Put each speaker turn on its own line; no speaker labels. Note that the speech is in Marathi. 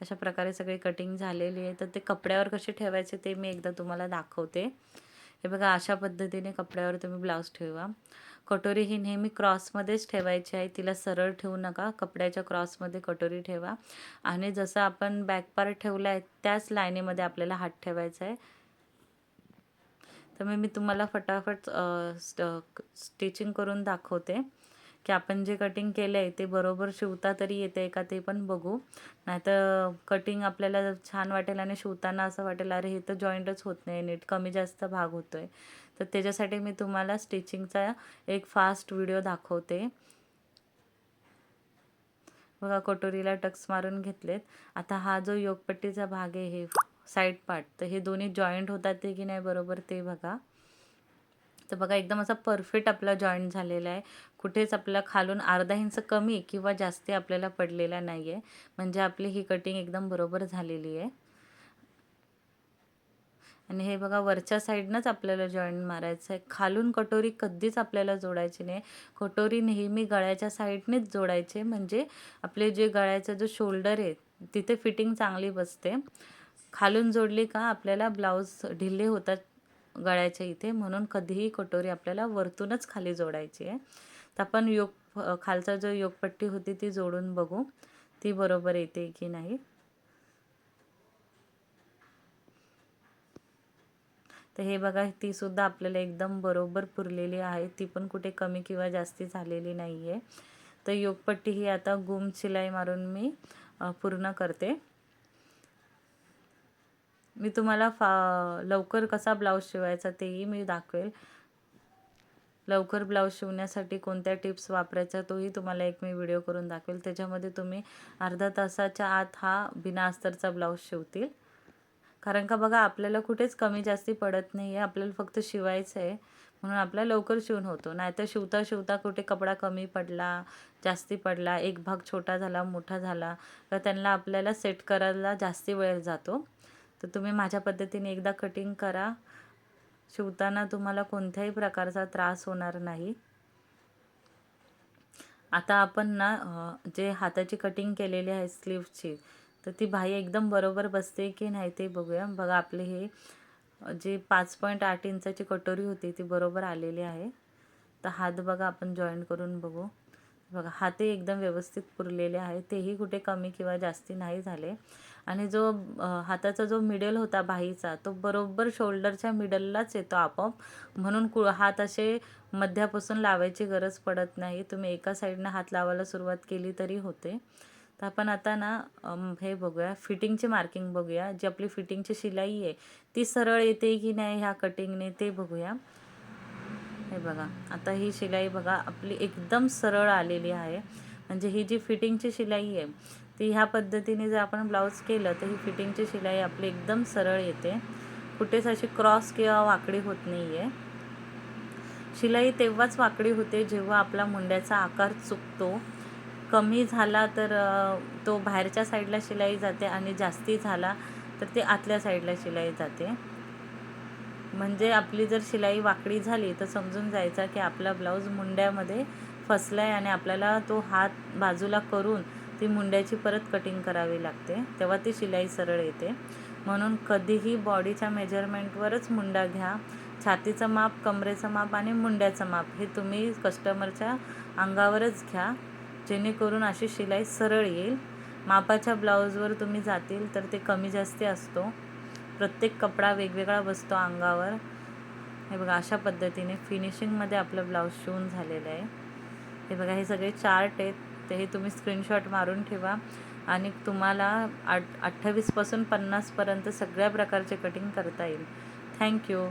अशा प्रकारे सगळी कटिंग झालेली आहे. तर ते कपड्यावर कसे ठेवायचे ते मी एकदा तुम्हाला दाखवते. हे बघा अशा पद्धतीने कपड्यावर तुम्ही ब्लाऊज ठेवा. कटोरी ही नेहमी क्रॉसमध्येच ठेवायची आहे. तिला सरळ ठेवू नका. कपड्याच्या क्रॉसमध्ये कटोरी ठेवा आणि जसं आपण बॅक पार्ट ठेवला आहे त्याच लाईनीमध्ये आपल्याला हात ठेवायचा आहे. तर मी तुम्हाला फटाफट स्टिचिंग करून दाखवते की आपण जे कटिंग केलं आहे ते बरोबर शिवता तरी येते का ते पण बघू. नाहीतर कटिंग आपल्याला छान वाटेल आणि शिवताना असं वाटेल अरे हे तर जॉईंटच होत नाही नीट, कमी जास्त भाग होतो आहे. तर त्याच्यासाठी मी तुम्हाला स्टिचिंगचा एक फास्ट व्हिडिओ दाखवते. बघा कटोरीला टक्स मारून घेतलेत. आता हा जो योगपट्टीचा भाग आहे हे साईड पार्ट, तर हे दोन्ही जॉईंट होतात ते की नाही बरोबर ते बघा. तर बघा एकदम असा परफेक्ट आपला जॉईंट झालेला आहे. कुठेच आपल्याला खालून अर्धा इंच कमी किंवा जास्त आपल्याला पडलेला नाही आहे. म्हणजे आपली ही कटिंग एकदम बरोबर झालेली आहे. आणि हे बघा वरच्या साईडनंच आपल्याला जॉईंट मारायचं आहे. खालून कटोरी कधीच आपल्याला जोडायची नाही. कटोरी नेहमी गळ्याच्या साईडनेच जोडायचे, म्हणजे आपले जे गळ्याचा जो शोल्डर आहे तिथे फिटिंग चांगली बसते. खालून जोडली का आपल्याला ब्लाऊज ढिले होतात गळ्याच्या इथे, म्हणून कधीही कटोरी आपल्याला वरतूनच खाली जोडायची आहे. तर आपण खालचा जो योगपट्टी होती ती जोडून बघू ती बरोबर येते की नाही. तर हे बघा ती सुद्धा आपल्याला एकदम बरोबर पुरलेली आहे. ती पण कुठे कमी किंवा जास्ती झालेली नाही आहे. तर योगपट्टी ही आता गुम शिलाई मारून मी पूर्ण करते. मी तुम्हाला लवकर कसा ब्लाऊज शिवायचा तेही मी दाखवेल. लवकर ब्लाऊज शिवण्यासाठी कोणत्या टिप्स वापरायच्या तोही तुम्हाला एक मी व्हिडिओ करून दाखवेल. त्याच्यामध्ये तुम्ही अर्धा तासाच्या आत हा बिना अस्तरचा ब्लाऊज शिवतील. कारण का बघा आपल्याला कुठेच कमी जास्ती पडत नाही आहे. आपल्याला फक्त शिवायचं आहे म्हणून आपल्याला लवकर शिवून होतो. नाहीतर शिवता शिवता कुठे कपडा कमी पडला, जास्ती पडला, एक भाग छोटा झाला, मोठा झाला तर त्यांना आपल्याला सेट करायला जास्ती वेळ जातो. तर तुम्ही माझ्या पद्धतीने एकदा कटिंग करा. शिवताना तुम्हाला कोणत्याही प्रकारचा त्रास होणार नाही. आता आपण ना जे हाताची कटिंग केलेली आहे स्लीव्हची, तर ती बाही एकदम बरोबर बसते की नाही ते बघूया. बघा आपले हे जी 5.8 इंचाची कटोरी होती ती बरोबर आलेली आहे. तर हात बघा आपण जॉईंट करून बघू. बघा हातही एकदम व्यवस्थित पुरलेले आहे, तेही कुठे कमी किंवा जास्ती नाही झाले. आणि जो हाताचा जो मिडल होता बाहीचा तो बरोबर शोल्डरच्या मिडललाच येतो आपोआप, म्हणून हात असे मध्यापासून लावायची गरज पडत नाही. तुम्ही एका साईडनं हात लावायला सुरुवात केली तरी होते. तर आपण आता ना हे बघूया फिटिंगची मार्किंग बघूया. जी आपली फिटिंगची शिलाई आहे ती सरळ येते की नाही ह्या कटिंगने ते बघूया. हे बघा आता ही शिलाई बघा आपली एकदम सरळ आलेली आहे. म्हणजे ही जी फिटिंगची शिलाई आहे ती ह्या पद्धतीने जर आपण ब्लाऊज केलं तर ही फिटिंगची शिलाई आपली एकदम सरळ येते. कुठेच अशी क्रॉस किंवा वाकडी होत नाही आहे. शिलाई तेव्हाच वाकडी होते जेव्हा आपला मुंड्याचा आकार चुकतो. कमी झाला तर तो बाहेरच्या साईडला शिलाई जाते आणि जास्ती झाला तर ते आतल्या साईडला शिलाई जाते. म्हणजे आपली जर शिलाई वाकडी झाली तर समजून जायचा की आपला ब्लाऊज मुंड्यामध्ये फसला आहे आणि आपल्याला तो हात बाजूला करून ती मुंड्याची परत कटिंग करावी लागते, तेव्हा ती शिलाई सरळ येते. म्हणून कधीही बॉडीच्या मेजरमेंटवरच मुंडा घ्या. छातीचं माप, कमरेचं माप आणि मुंड्याचं माप हे तुम्ही कस्टमरच्या अंगावरच घ्या, जेणेकरून अशी शिलाई सरळ येईल. मापाच्या ब्लाऊजवर तुम्ही जातील तर ते कमी जास्ती असतो. प्रत्येक कपडा वेगवेगळा बसतो अंगावर. हे बघा अशा पद्धतीने फिनिशिंगमध्ये आपलं ब्लाऊज शिवून झालेलं आहे. हे बघा हे सगळे चार्ट आहेत, ते हे तुम्ही स्क्रीनशॉट मारून ठेवा आणि तुम्हाला 28 पासून 50 पर्यंत सगळ्या प्रकारचे कटिंग करता येईल. थँक्यू.